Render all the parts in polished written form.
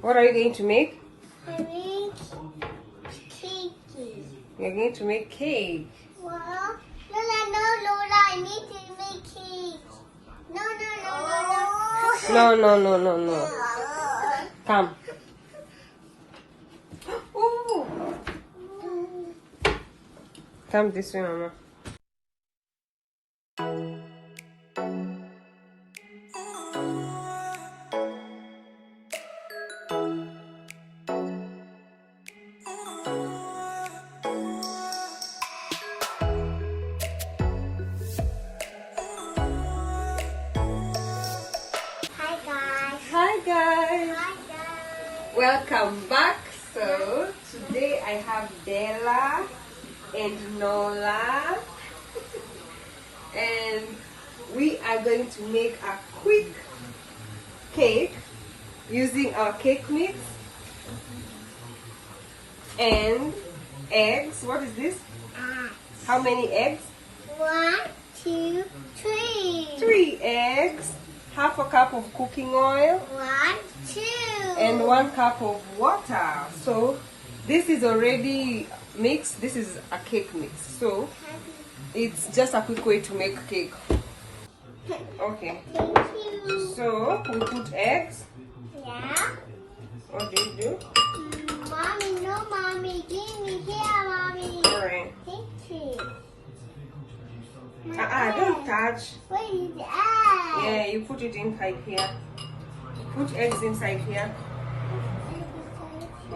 What are you going to make? I make cake. You're going to make cake. Well, Lola, I need to make cake. No. No. Come. Ooh. Come this way, Mama. Hi guys. Welcome back. So today I have Della and Nola and we are going to make a quick cake using our cake mix and eggs. What is this? How many eggs? 1, 2, 3. 3 eggs, half a cup of cooking oil, 1, 2. and 1 cup of water. So this is already mixed. This is a cake mix. So it's just a quick way to make cake. Okay. Thank you. So we put eggs. Yeah. What do you do? Mommy, no, Mommy. Give me here, Mommy. Alright. Thank you. Don't touch. Where is the egg? Yeah, you put it inside here. Put eggs inside here.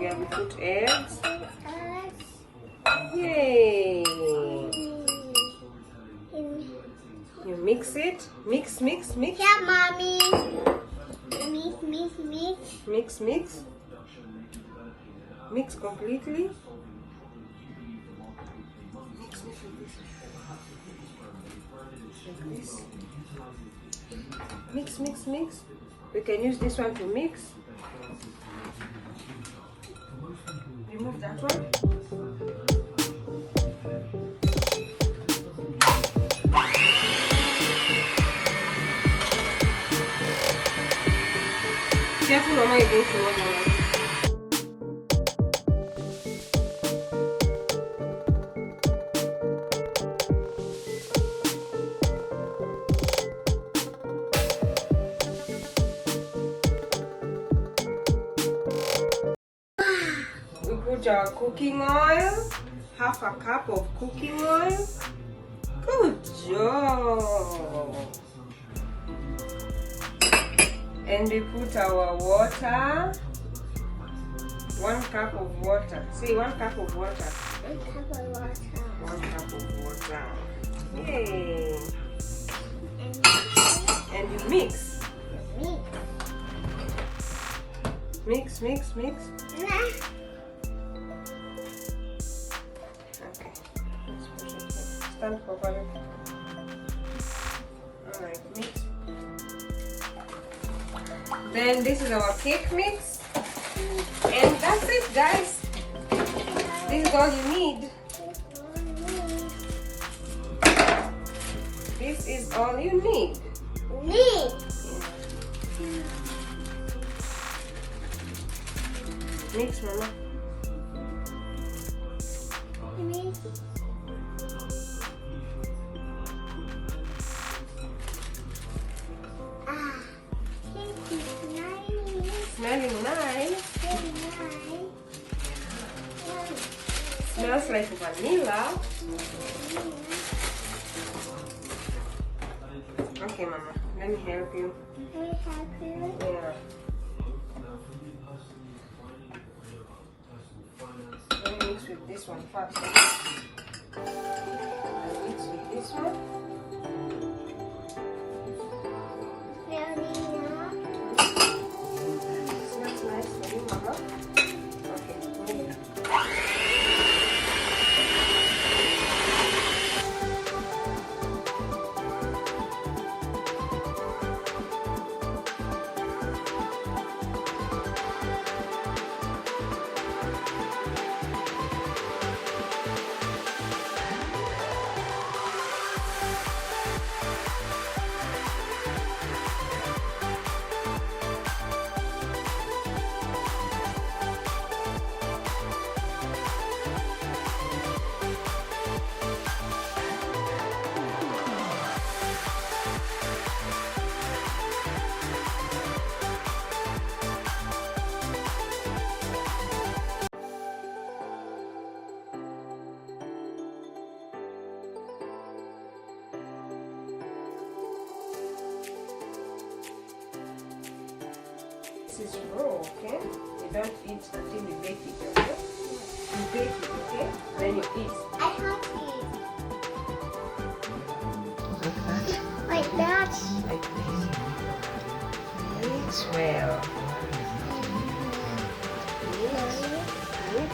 Yeah, we put eggs. Yay! You mix it. Mix. Yeah, Mommy. Mix. Mix completely. Mix. We can use this one to mix. Remove that one. Careful, Mama, you're going to run. We put our cooking oil, half a cup of cooking oil. Good job. And we put our water, 1 cup of water. Say 1 cup of water. 1 cup of water. 1 cup of water. Yay. And you mix. Mix. Nah. Okay. Let's push it. Stand properly. Alright, mix. Then this is our cake mix. And that's it, guys. This is all you need. This is all you need. Mix, Mama. Smelling nice. Smells like vanilla. Okay, Mama. Let me help you. Yeah. Let me mix with this one first. Mix with this one. Smells nice for you, Mama. Okay, move it. mix is raw, okay? You don't eat until you bake it, okay? You bake it, okay? Then you eat. I can't eat. Like that. Like this. Mix well. Mix.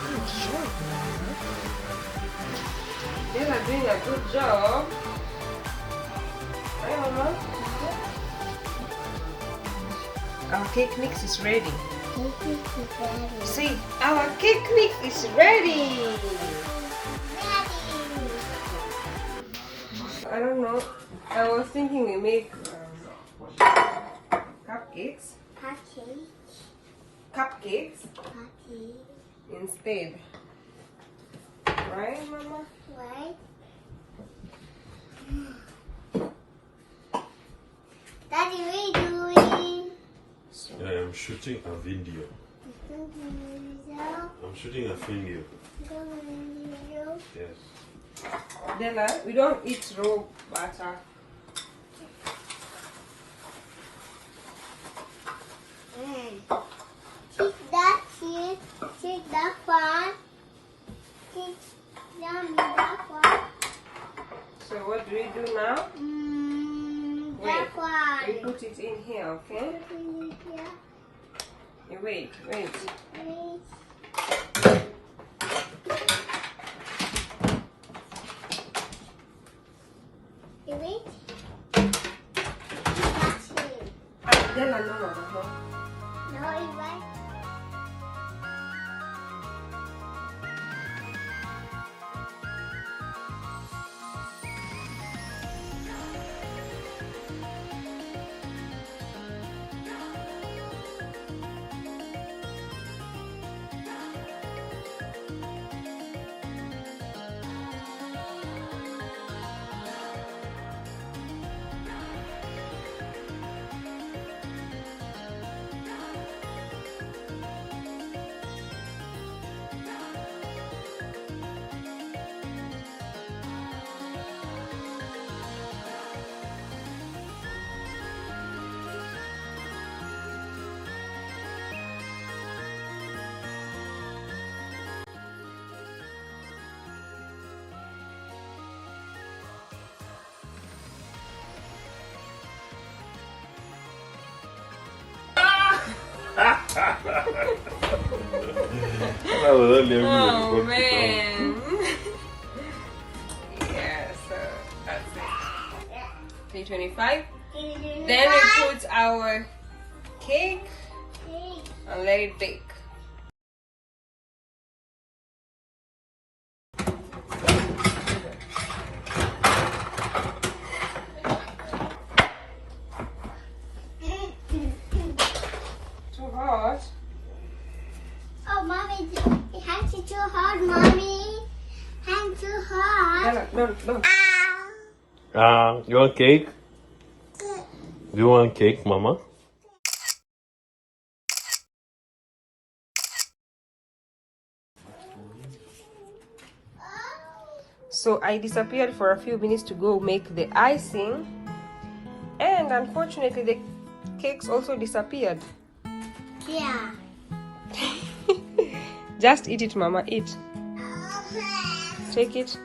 Good job, Mama. You are doing a good job. Right, Mama? Our cake mix is ready. See, our cake mix is ready. I don't know. I was thinking we make cupcakes. Cupcakes instead. Right, Mama? Right. Daddy, what are you doing? I am shooting a video. I'm shooting a video. Yes. Della, we don't eat raw butter. Take that here. Take that one. Take that one. So what do we do now? That one. We put it in here, okay? Wait. You wait. Della, no. No, it's right. Oh man. Yeah, so that's it. 325. Then we put our cake and let it bake. Too hot. Oh, Mommy, it hangs too hard, Mommy. Hangs too hard. No. You want cake? Do you want cake, Mama? So I disappeared for a few minutes to go make the icing, and unfortunately the cakes also disappeared. Yeah. Just eat it, Mama, eat. Take it.